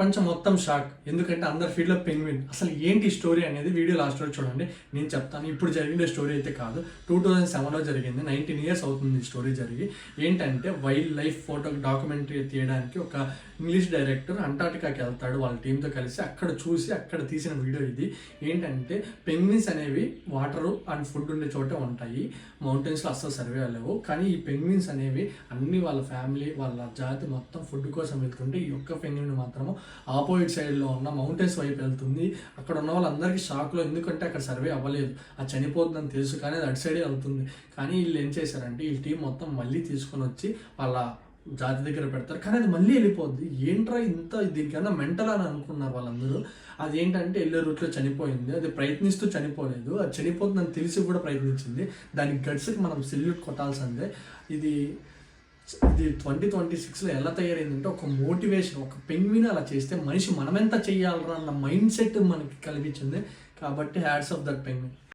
ప్రపంచం మొత్తం షాక్. ఎందుకంటే అందరి ఫీల్డ్లో పెంగ్విన్. అసలు ఏంటి స్టోరీ అనేది వీడియో లాస్ట్ వరకు చూడండి, నేను చెప్తాను. ఇప్పుడు జరిగిన స్టోరీ అయితే కాదు, 2007లో జరిగింది. 19 years అవుతుంది ఈ స్టోరీ జరిగి. ఏంటంటే వైల్డ్ లైఫ్ ఫోటో డాక్యుమెంటరీ తీయడానికి ఒక ఇంగ్లీష్ డైరెక్టర్ అంటార్టికాకి వెళ్తాడు వాళ్ళ టీంతో కలిసి. అక్కడ చూసి అక్కడ తీసిన వీడియో ఇది. ఏంటంటే పెంగ్విన్స్ అనేవి వాటర్ అండ్ ఫుడ్ ఉండే చోటే ఉంటాయి, మౌంటైన్స్లో అస్సలు సర్వే అవ్వలేవు. కానీ ఈ పెంగ్విన్స్ అనేవి అన్ని వాళ్ళ ఫ్యామిలీ వాళ్ళ జాతి మొత్తం ఫుడ్ కోసం వెళ్తుంటే ఈ ఒక్క పెంగ్విన్ మాత్రము ఆపోజిట్ సైడ్లో ఉన్న మౌంటైన్స్ వైపు వెళ్తుంది. అక్కడ ఉన్న వాళ్ళందరికీ షాక్లో, ఎందుకంటే అక్కడ సర్వే అవ్వలేదు, అది చనిపోతుందని తెలుసు, కానీ అది అటు సైడే వెళ్తుంది. కానీ వీళ్ళు ఏం చేశారంటే ఈ టీం మొత్తం మళ్ళీ తీసుకొని వచ్చి వాళ్ళ జాతి దగ్గర పెడతారు, కానీ అది మళ్ళీ వెళ్ళిపోద్ది. ఏంట్రా ఇంత దీనికన్నా మెంటల్ అని అనుకున్నారు వాళ్ళందరూ. అదేంటంటే వెళ్ళే రూట్లో చనిపోయింది, అది ప్రయత్నిస్తూ చనిపోలేదు, అది చనిపోతుందని తెలిసి కూడా ప్రయత్నించింది. దాని గట్స్కి మనం సెల్యూట్ కొట్టాల్సిందే. ఇది 2026లో ఎలా తయారైందంటే ఒక మోటివేషన్, ఒక పెంగ్విన్ అలా చేస్తే మనిషి మనమెంత చెయ్యాలరా అన్న మైండ్ సెట్ మనకి కల్పించింది. కాబట్టి హ్యాట్స్ ఆఫ్ దట్ పెంగ్విన్.